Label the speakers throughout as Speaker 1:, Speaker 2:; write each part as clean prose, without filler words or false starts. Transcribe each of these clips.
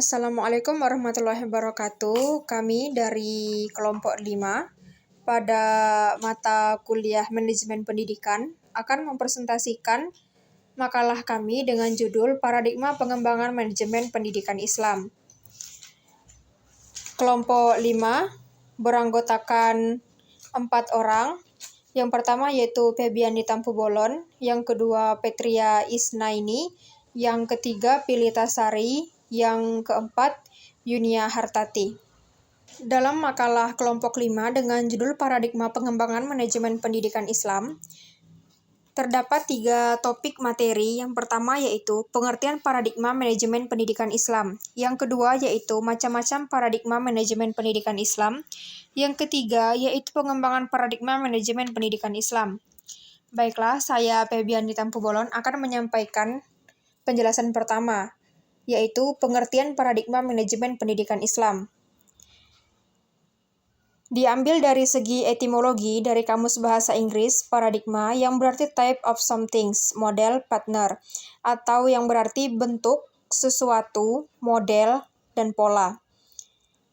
Speaker 1: Assalamualaikum warahmatullahi wabarakatuh. Kami dari kelompok 5 pada mata kuliah Manajemen Pendidikan akan mempresentasikan makalah kami dengan judul Paradigma Pengembangan Manajemen Pendidikan Islam. Kelompok 5 beranggotakan 4 orang. Yang pertama yaitu Febiani Tampu-Bolon, yang kedua Petria Isnaini, yang ketiga Pilita Sari, yang keempat Yunia Hartati. Dalam makalah kelompok 5 dengan judul Paradigma Pengembangan Manajemen Pendidikan Islam, terdapat 3 topik materi. Yang pertama yaitu pengertian paradigma manajemen pendidikan Islam. Yang kedua yaitu macam-macam paradigma manajemen pendidikan Islam. Yang ketiga yaitu pengembangan paradigma manajemen pendidikan Islam. Baiklah, saya Febiani Tampu-Bolon akan menyampaikan penjelasan pertama, yaitu pengertian paradigma manajemen pendidikan Islam. Diambil dari segi etimologi dari Kamus Bahasa Inggris, paradigma yang berarti type of something, model, partner, atau yang berarti bentuk, sesuatu, model, dan pola.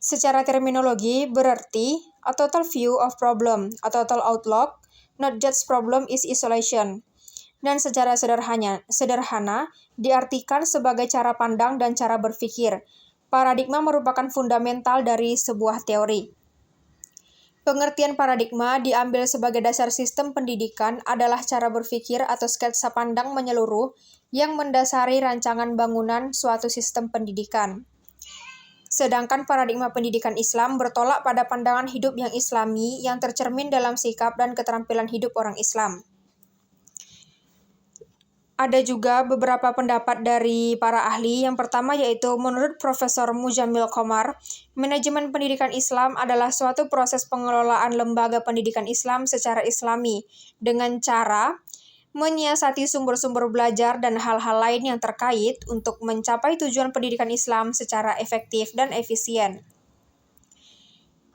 Speaker 1: Secara terminologi berarti a total view of problem, a total outlook, not just problem is isolation. Dan secara sederhana diartikan sebagai cara pandang dan cara berpikir. Paradigma merupakan fundamental dari sebuah teori. Pengertian paradigma diambil sebagai dasar sistem pendidikan adalah cara berpikir atau sketsa pandang menyeluruh yang mendasari rancangan bangunan suatu sistem pendidikan. Sedangkan paradigma pendidikan Islam bertolak pada pandangan hidup yang Islami yang tercermin dalam sikap dan keterampilan hidup orang Islam. Ada juga beberapa pendapat dari para ahli. Yang pertama yaitu menurut Profesor Mujamil Komar, manajemen pendidikan Islam adalah suatu proses pengelolaan lembaga pendidikan Islam secara Islami dengan cara menyiasati sumber-sumber belajar dan hal-hal lain yang terkait untuk mencapai tujuan pendidikan Islam secara efektif dan efisien.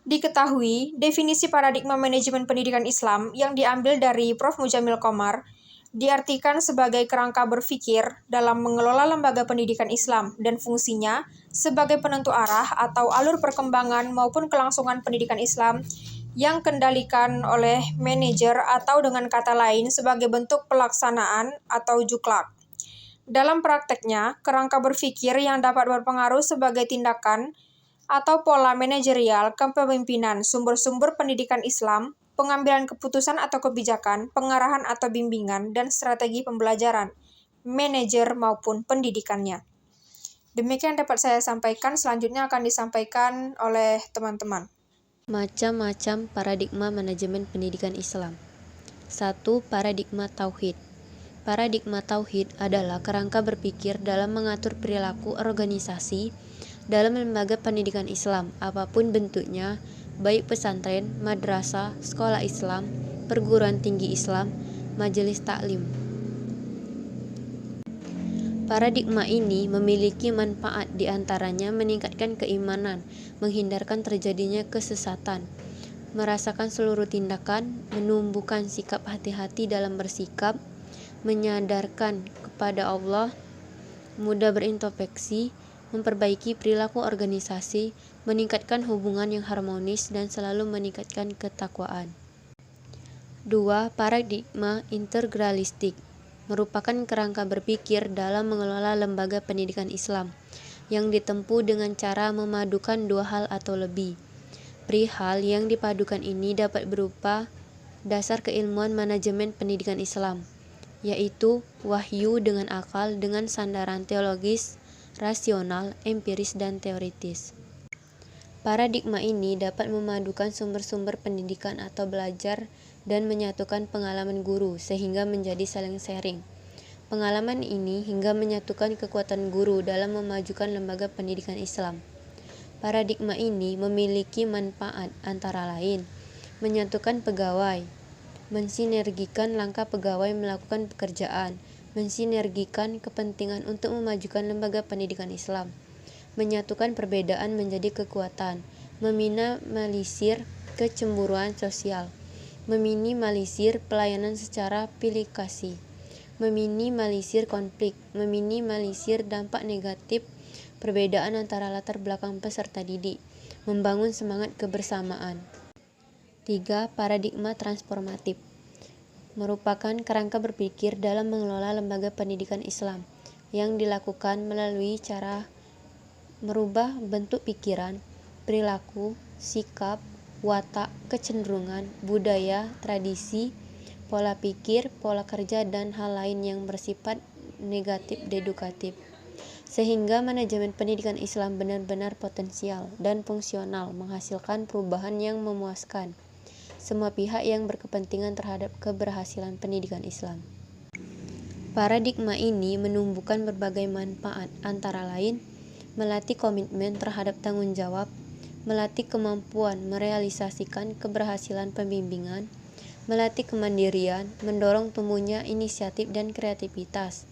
Speaker 1: Diketahui, definisi paradigma manajemen pendidikan Islam yang diambil dari Prof. Mujamil Komar diartikan sebagai kerangka berpikir dalam mengelola lembaga pendidikan Islam dan fungsinya sebagai penentu arah atau alur perkembangan maupun kelangsungan pendidikan Islam yang kendalikan oleh manajer atau dengan kata lain sebagai bentuk pelaksanaan atau juklak. Dalam prakteknya, kerangka berpikir yang dapat berpengaruh sebagai tindakan atau pola manajerial kepemimpinan sumber-sumber pendidikan Islam, pengambilan keputusan atau kebijakan, pengarahan atau bimbingan, dan strategi pembelajaran, manajer maupun pendidikannya. Demikian dapat saya sampaikan, selanjutnya akan disampaikan oleh teman-teman.
Speaker 2: Macam-macam paradigma manajemen pendidikan Islam. 1. Paradigma Tauhid. Paradigma Tauhid adalah kerangka berpikir dalam mengatur perilaku organisasi dalam lembaga pendidikan Islam, apapun bentuknya, baik pesantren, madrasah, sekolah Islam, perguruan tinggi Islam, majelis taklim. Paradigma ini memiliki manfaat, diantaranya meningkatkan keimanan, menghindarkan terjadinya kesesatan, merasakan seluruh tindakan, menumbuhkan sikap hati-hati dalam bersikap, menyadarkan kepada Allah, mudah berintrospeksi, memperbaiki perilaku organisasi, meningkatkan hubungan yang harmonis, dan selalu meningkatkan ketakwaan. 2. Paradigma integralistik merupakan kerangka berpikir dalam mengelola lembaga pendidikan Islam yang ditempuh dengan cara memadukan 2 hal atau lebih. Perihal yang dipadukan ini dapat berupa dasar keilmuan manajemen pendidikan Islam, yaitu wahyu dengan akal dengan sandaran teologis, rasional, empiris, dan teoritis. Paradigma ini dapat memadukan sumber-sumber pendidikan atau belajar dan menyatukan pengalaman guru sehingga menjadi saling sharing. Pengalaman ini hingga menyatukan kekuatan guru dalam memajukan lembaga pendidikan Islam. Paradigma ini memiliki manfaat antara lain menyatukan pegawai, mensinergikan langkah pegawai melakukan pekerjaan, mensinergikan kepentingan untuk memajukan lembaga pendidikan Islam, menyatukan perbedaan menjadi kekuatan, meminimalisir kecemburuan sosial, meminimalisir pelayanan secara pilih kasih, meminimalisir konflik, meminimalisir dampak negatif perbedaan antara latar belakang peserta didik, membangun semangat kebersamaan. 3. Paradigma transformatif merupakan kerangka berpikir dalam mengelola lembaga pendidikan Islam yang dilakukan melalui cara merubah bentuk pikiran, perilaku, sikap, watak, kecenderungan, budaya, tradisi, pola pikir, pola kerja, dan hal lain yang bersifat negatif dedukatif. Sehingga manajemen pendidikan Islam benar-benar potensial dan fungsional menghasilkan perubahan yang memuaskan semua pihak yang berkepentingan terhadap keberhasilan pendidikan Islam. Paradigma ini menumbuhkan berbagai manfaat, antara lain melatih komitmen terhadap tanggung jawab, melatih kemampuan merealisasikan keberhasilan pembimbingan, melatih kemandirian, mendorong tumbuhnya inisiatif dan kreativitas,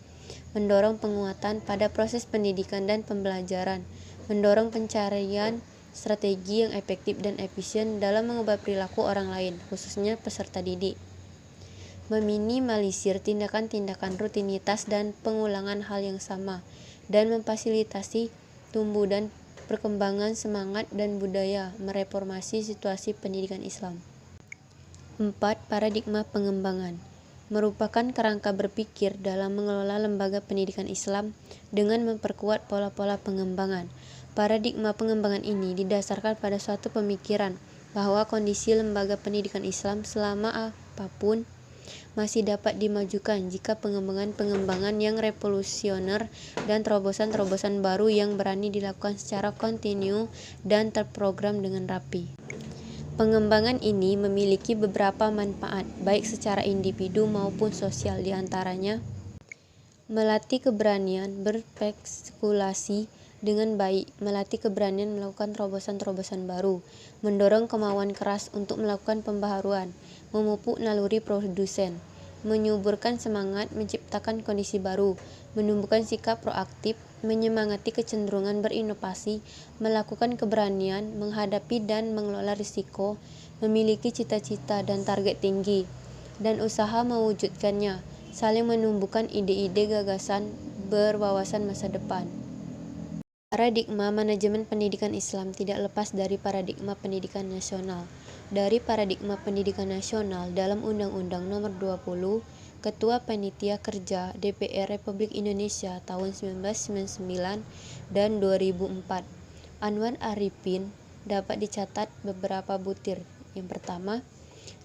Speaker 2: mendorong penguatan pada proses pendidikan dan pembelajaran, mendorong pencarian strategi yang efektif dan efisien dalam mengubah perilaku orang lain, khususnya peserta didik, meminimalisir tindakan-tindakan rutinitas dan pengulangan hal yang sama, dan memfasilitasi tumbuh dan perkembangan semangat dan budaya mereformasi situasi pendidikan Islam. 4. Paradigma pengembangan merupakan kerangka berpikir dalam mengelola lembaga pendidikan Islam dengan memperkuat pola-pola pengembangan. Paradigma pengembangan ini didasarkan pada suatu pemikiran bahwa kondisi lembaga pendidikan Islam selama apapun masih dapat dimajukan jika pengembangan-pengembangan yang revolusioner dan terobosan-terobosan baru yang berani dilakukan secara kontinu dan terprogram dengan rapi. Pengembangan ini memiliki beberapa manfaat, baik secara individu maupun sosial, diantaranya melatih keberanian berspekulasi dengan baik, melatih keberanian melakukan terobosan-terobosan baru, mendorong kemauan keras untuk melakukan pembaharuan, memupuk naluri produsen, menyuburkan semangat menciptakan kondisi baru, menumbuhkan sikap proaktif, menyemangati kecenderungan berinovasi, melakukan keberanian, menghadapi dan mengelola risiko, memiliki cita-cita dan target tinggi, dan usaha mewujudkannya, saling menumbuhkan ide-ide gagasan berwawasan masa depan. Paradigma manajemen pendidikan Islam tidak lepas dari paradigma pendidikan nasional. Dari paradigma pendidikan nasional dalam Undang-Undang Nomor 20, Ketua Panitia Kerja DPR Republik Indonesia tahun 1999 dan 2004, Anwar Arifin, dapat dicatat beberapa butir. Yang pertama,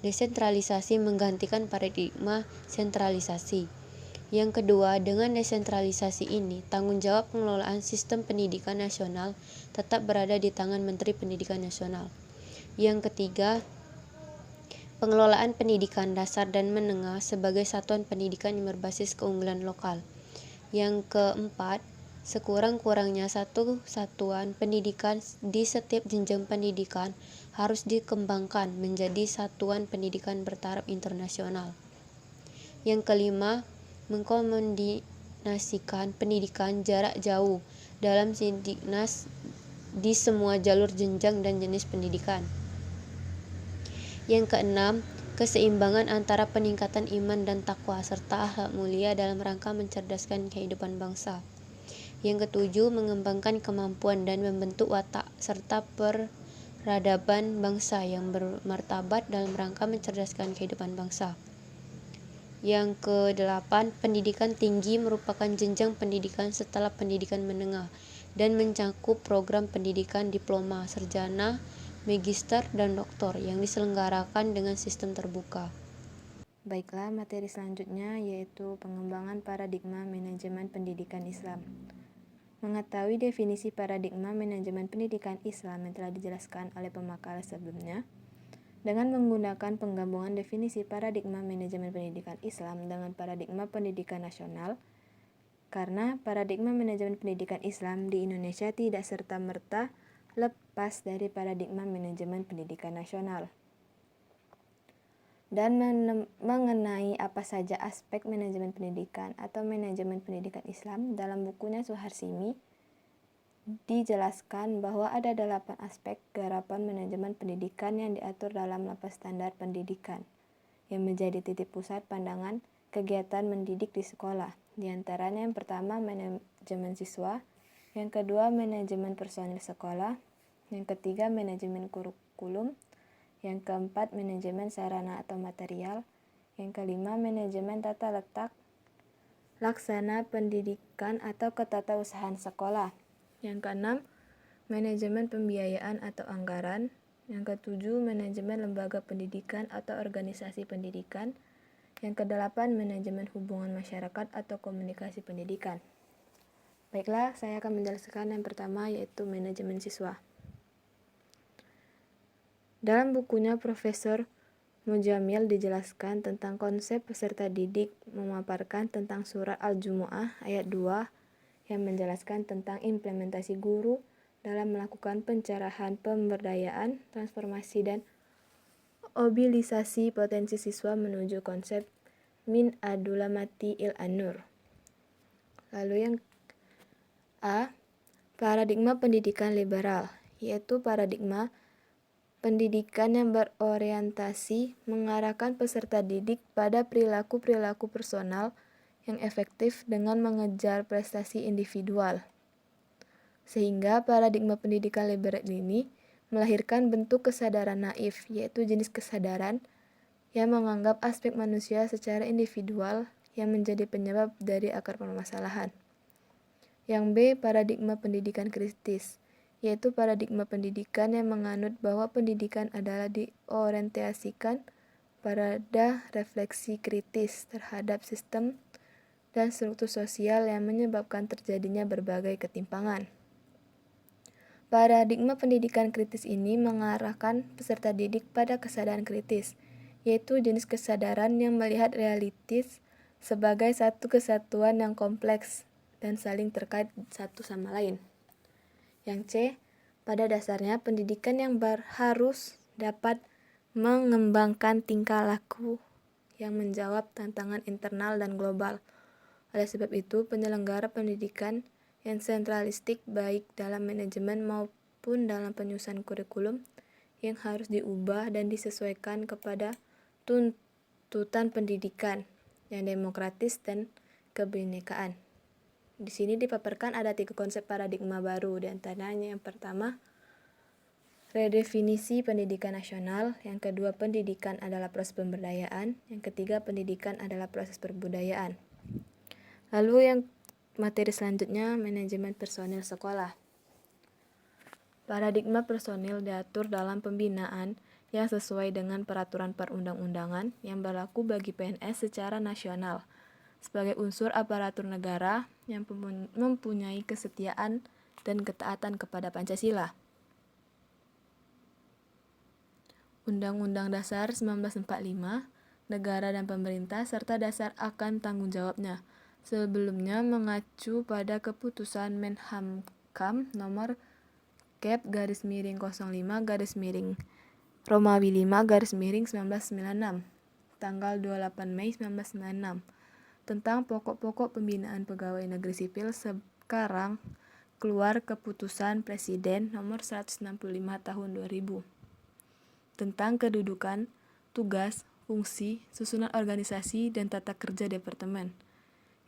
Speaker 2: desentralisasi menggantikan paradigma sentralisasi. Yang kedua, dengan desentralisasi ini, tanggung jawab pengelolaan sistem pendidikan nasional tetap berada di tangan Menteri Pendidikan Nasional. Yang ketiga, pengelolaan pendidikan dasar dan menengah sebagai satuan pendidikan yang berbasis keunggulan lokal. Yang keempat, sekurang-kurangnya satu satuan pendidikan di setiap jenjang pendidikan harus dikembangkan menjadi satuan pendidikan bertaraf internasional. Yang kelima, mengkombinasikan pendidikan jarak jauh dalam Sidiknas di semua jalur jenjang dan jenis pendidikan. Yang keenam, keseimbangan antara peningkatan iman dan takwa serta akhlak mulia dalam rangka mencerdaskan kehidupan bangsa. Yang ketujuh, mengembangkan kemampuan dan membentuk watak serta peradaban bangsa yang bermartabat dalam rangka mencerdaskan kehidupan bangsa. Yang kedelapan, pendidikan tinggi merupakan jenjang pendidikan setelah pendidikan menengah dan mencakup program pendidikan diploma, sarjana, magister, dan doktor yang diselenggarakan dengan sistem terbuka.
Speaker 3: Baiklah, materi selanjutnya yaitu pengembangan paradigma manajemen pendidikan Islam. Mengetahui definisi paradigma manajemen pendidikan Islam yang telah dijelaskan oleh pemakaran sebelumnya, dengan menggunakan penggabungan definisi paradigma manajemen pendidikan Islam dengan paradigma pendidikan nasional, karena paradigma manajemen pendidikan Islam di Indonesia tidak serta-merta lepas dari paradigma manajemen pendidikan nasional. Dan mengenai apa saja aspek manajemen pendidikan atau manajemen pendidikan Islam, dalam bukunya Suharsimi dijelaskan bahwa ada 8 aspek garapan manajemen pendidikan yang diatur dalam lapas standar pendidikan yang menjadi titik pusat pandangan kegiatan mendidik di sekolah. Di antaranya yang pertama, manajemen siswa, Yang kedua, manajemen personil sekolah. Yang ketiga, manajemen kurikulum. Yang keempat, manajemen sarana atau material. Yang kelima, manajemen tata letak, laksana pendidikan atau ketatausahaan sekolah. Yang keenam, manajemen pembiayaan atau anggaran. Yang ketujuh, manajemen lembaga pendidikan atau organisasi pendidikan. Yang kedelapan, manajemen hubungan masyarakat atau komunikasi pendidikan. Baiklah, saya akan menjelaskan yang pertama, yaitu manajemen siswa. Dalam bukunya, Profesor Mujamil dijelaskan tentang konsep peserta didik, memaparkan tentang surat Al-Jumu'ah ayat 2 yang menjelaskan tentang implementasi guru dalam melakukan pencerahan, pemberdayaan, transformasi, dan mobilisasi potensi siswa menuju konsep min adulamati il anur. Lalu yang A, paradigma pendidikan liberal, yaitu paradigma pendidikan yang berorientasi mengarahkan peserta didik pada perilaku-perilaku personal yang efektif dengan mengejar prestasi individual. Sehingga paradigma pendidikan liberal ini melahirkan bentuk kesadaran naif, yaitu jenis kesadaran yang menganggap aspek manusia secara individual yang menjadi penyebab dari akar permasalahan. Yang B, paradigma pendidikan kritis, yaitu paradigma pendidikan yang menganut bahwa pendidikan adalah diorientasikan pada refleksi kritis terhadap sistem dan struktur sosial yang menyebabkan terjadinya berbagai ketimpangan. Paradigma pendidikan kritis ini mengarahkan peserta didik pada kesadaran kritis, yaitu jenis kesadaran yang melihat realitas sebagai satu kesatuan yang kompleks dan saling terkait satu sama lain. Yang C, pada dasarnya pendidikan yang harus dapat mengembangkan tingkah laku yang menjawab tantangan internal dan global. Oleh sebab itu, penyelenggara pendidikan yang sentralistik baik dalam manajemen maupun dalam penyusunan kurikulum yang harus diubah dan disesuaikan kepada tuntutan pendidikan yang demokratis dan kebinekaan. Di sini dipaparkan ada 3 konsep paradigma baru, di antaranya yang pertama, redefinisi pendidikan nasional, yang kedua, pendidikan adalah proses pemberdayaan, yang ketiga, pendidikan adalah proses perbudayaan. Lalu yang materi selanjutnya, manajemen personil sekolah. Paradigma personil diatur dalam pembinaan yang sesuai dengan peraturan perundang-undangan yang berlaku bagi PNS secara nasional sebagai unsur aparatur negara yang mempunyai kesetiaan dan ketaatan kepada Pancasila. Undang-Undang Dasar 1945, negara dan pemerintah serta dasar akan tanggung jawabnya. Sebelumnya mengacu pada keputusan Menhamkam nomor Kep/05/Romawi 5/1996 tanggal 28 Mei 1996 tentang pokok-pokok pembinaan pegawai negeri sipil. Sekarang keluar keputusan Presiden nomor 165 tahun 2000 tentang kedudukan, tugas, fungsi, susunan organisasi, dan tata kerja departemen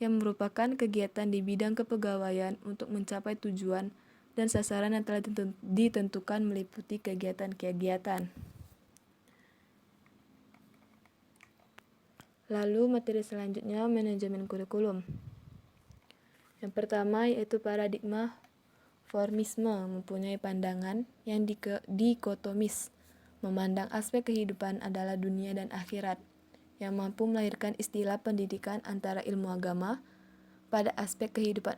Speaker 3: yang merupakan kegiatan di bidang kepegawaian untuk mencapai tujuan dan sasaran yang telah ditentukan meliputi kegiatan-kegiatan. Lalu materi selanjutnya, manajemen kurikulum. Yang pertama yaitu paradigma formisme, mempunyai pandangan yang dikotomis, memandang aspek kehidupan adalah dunia dan akhirat, yang mampu melahirkan istilah pendidikan antara ilmu agama pada aspek kehidupan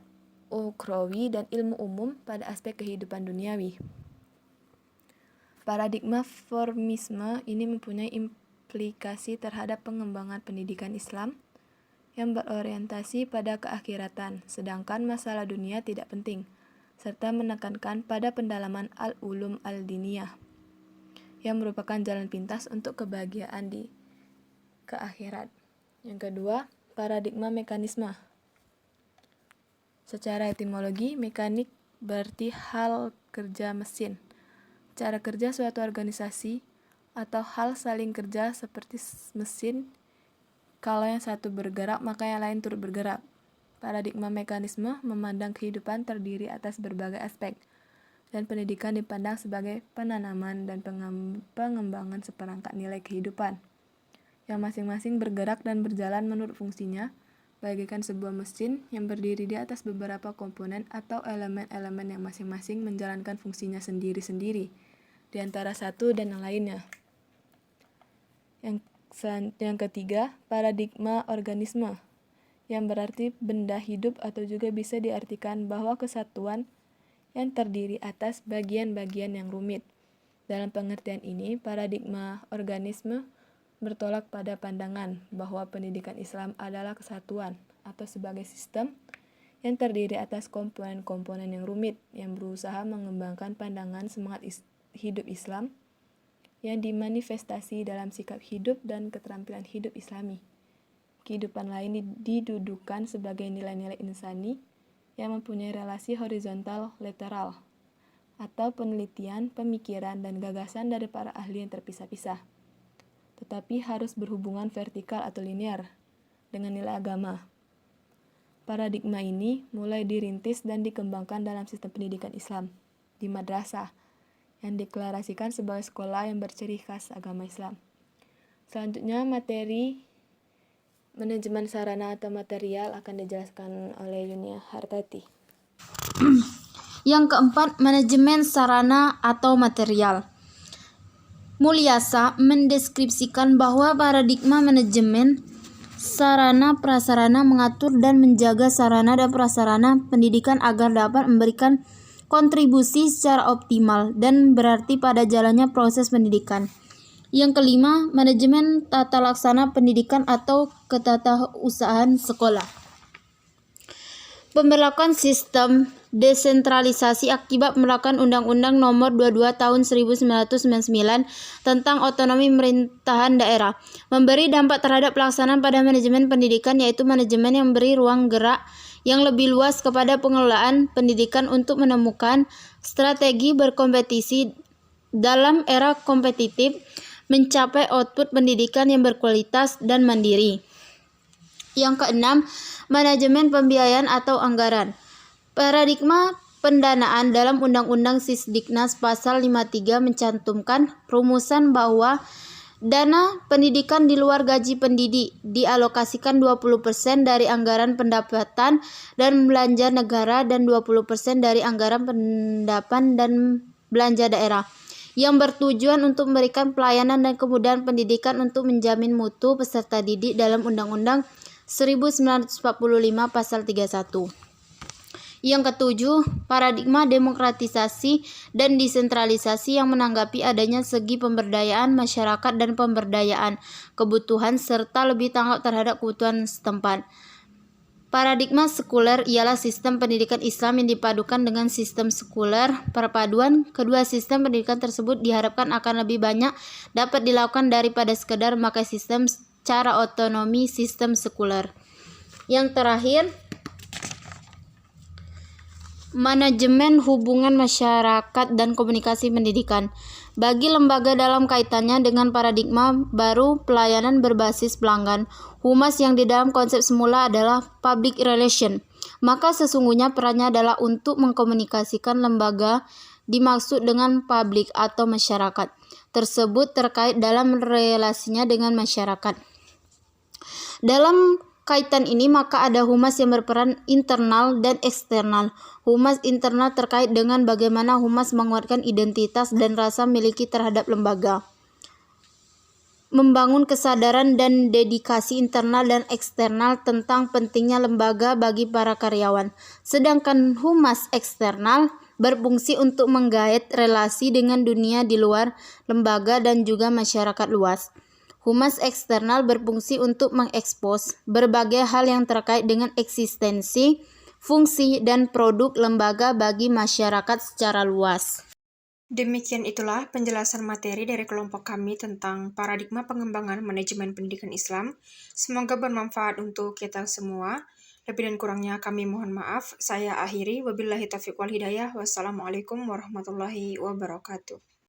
Speaker 3: ukhrawi dan ilmu umum pada aspek kehidupan duniawi. Paradigma formisme ini mempunyai implikasi terhadap pengembangan pendidikan Islam yang berorientasi pada keakhiratan, sedangkan masalah dunia tidak penting, serta menekankan pada pendalaman al-ulum al-diniyah, yang merupakan jalan pintas untuk kebahagiaan di keakhirat. Yang kedua, paradigma mekanisme. Secara etimologi, mekanik berarti hal kerja mesin. Cara kerja suatu organisasi atau hal saling kerja seperti mesin, kalau yang satu bergerak maka yang lain turut bergerak. Paradigma mekanisme memandang kehidupan terdiri atas berbagai aspek, dan pendidikan dipandang sebagai penanaman dan pengembangan seperangkat nilai kehidupan, yang masing-masing bergerak dan berjalan menurut fungsinya, bagaikan sebuah mesin yang berdiri di atas beberapa komponen atau elemen-elemen yang masing-masing menjalankan fungsinya sendiri-sendiri, di antara satu dan yang lainnya. Yang ketiga, paradigma organisme, yang berarti benda hidup atau juga bisa diartikan bahwa kesatuan yang terdiri atas bagian-bagian yang rumit. Dalam pengertian ini, paradigma organisme bertolak pada pandangan bahwa pendidikan Islam adalah kesatuan atau sebagai sistem yang terdiri atas komponen-komponen yang rumit yang berusaha mengembangkan pandangan semangat hidup Islam yang dimanifestasi dalam sikap hidup dan keterampilan hidup Islami. Kehidupan lain didudukan sebagai nilai-nilai insani yang mempunyai relasi horizontal lateral atau penelitian, pemikiran, dan gagasan dari para ahli yang terpisah-pisah, tetapi harus berhubungan vertikal atau linear dengan nilai agama. Paradigma ini mulai dirintis dan dikembangkan dalam sistem pendidikan Islam di madrasah yang deklarasikan sebagai sekolah yang berciri khas agama Islam. Selanjutnya, materi manajemen sarana atau material akan dijelaskan oleh Yunia Hartati.
Speaker 4: Yang keempat, manajemen sarana atau material. Mulyasa mendeskripsikan bahwa paradigma manajemen sarana prasarana mengatur dan menjaga sarana dan prasarana pendidikan agar dapat memberikan kontribusi secara optimal dan berarti pada jalannya proses pendidikan. Yang kelima, manajemen tata laksana pendidikan atau ketatausahaan sekolah. Pemberlakuan sistem desentralisasi akibat pemberlakuan Undang-Undang Nomor 22 Tahun 1999 tentang otonomi pemerintahan daerah memberi dampak terhadap pelaksanaan pada manajemen pendidikan, yaitu manajemen yang memberi ruang gerak yang lebih luas kepada pengelolaan pendidikan untuk menemukan strategi berkompetisi dalam era kompetitif, mencapai output pendidikan yang berkualitas dan mandiri. Yang keenam, manajemen pembiayaan atau anggaran. Paradigma pendanaan dalam Undang-Undang Sisdiknas Pasal 53 mencantumkan rumusan bahwa dana pendidikan di luar gaji pendidik dialokasikan 20% dari anggaran pendapatan dan belanja negara dan 20% dari anggaran pendapatan dan belanja daerah, yang bertujuan untuk memberikan pelayanan dan kemudahan pendidikan untuk menjamin mutu peserta didik dalam Undang-Undang 1945 Pasal 31. Yang ketujuh, paradigma demokratisasi dan desentralisasi yang menanggapi adanya segi pemberdayaan masyarakat dan pemberdayaan kebutuhan serta lebih tanggap terhadap kebutuhan setempat. Paradigma sekuler ialah sistem pendidikan Islam yang dipadukan dengan sistem sekuler. Perpaduan kedua sistem pendidikan tersebut diharapkan akan lebih banyak dapat dilakukan daripada sekedar memakai sistem cara otonomi sistem sekuler. Yang terakhir, manajemen hubungan masyarakat dan komunikasi pendidikan. Bagi lembaga dalam kaitannya dengan paradigma baru pelayanan berbasis pelanggan, humas yang di dalam konsep semula adalah public relation, maka sesungguhnya perannya adalah untuk mengkomunikasikan lembaga dimaksud dengan publik atau masyarakat tersebut terkait dalam relasinya dengan masyarakat. Dalam kaitan ini maka ada humas yang berperan internal dan eksternal. Humas internal terkait dengan bagaimana humas menguatkan identitas dan rasa miliki terhadap lembaga, membangun kesadaran dan dedikasi internal dan eksternal tentang pentingnya lembaga bagi para karyawan. Sedangkan humas eksternal berfungsi untuk menggait relasi dengan dunia di luar lembaga dan juga masyarakat luas. Humas eksternal berfungsi untuk mengekspos berbagai hal yang terkait dengan eksistensi, fungsi, dan produk lembaga bagi masyarakat secara luas.
Speaker 1: Demikian itulah penjelasan materi dari kelompok kami tentang paradigma pengembangan manajemen pendidikan Islam. Semoga bermanfaat untuk kita semua. Lebih dan kurangnya kami mohon maaf. Saya akhiri. Wabillahi taufiq wal hidayah. Wassalamualaikum warahmatullahi wabarakatuh.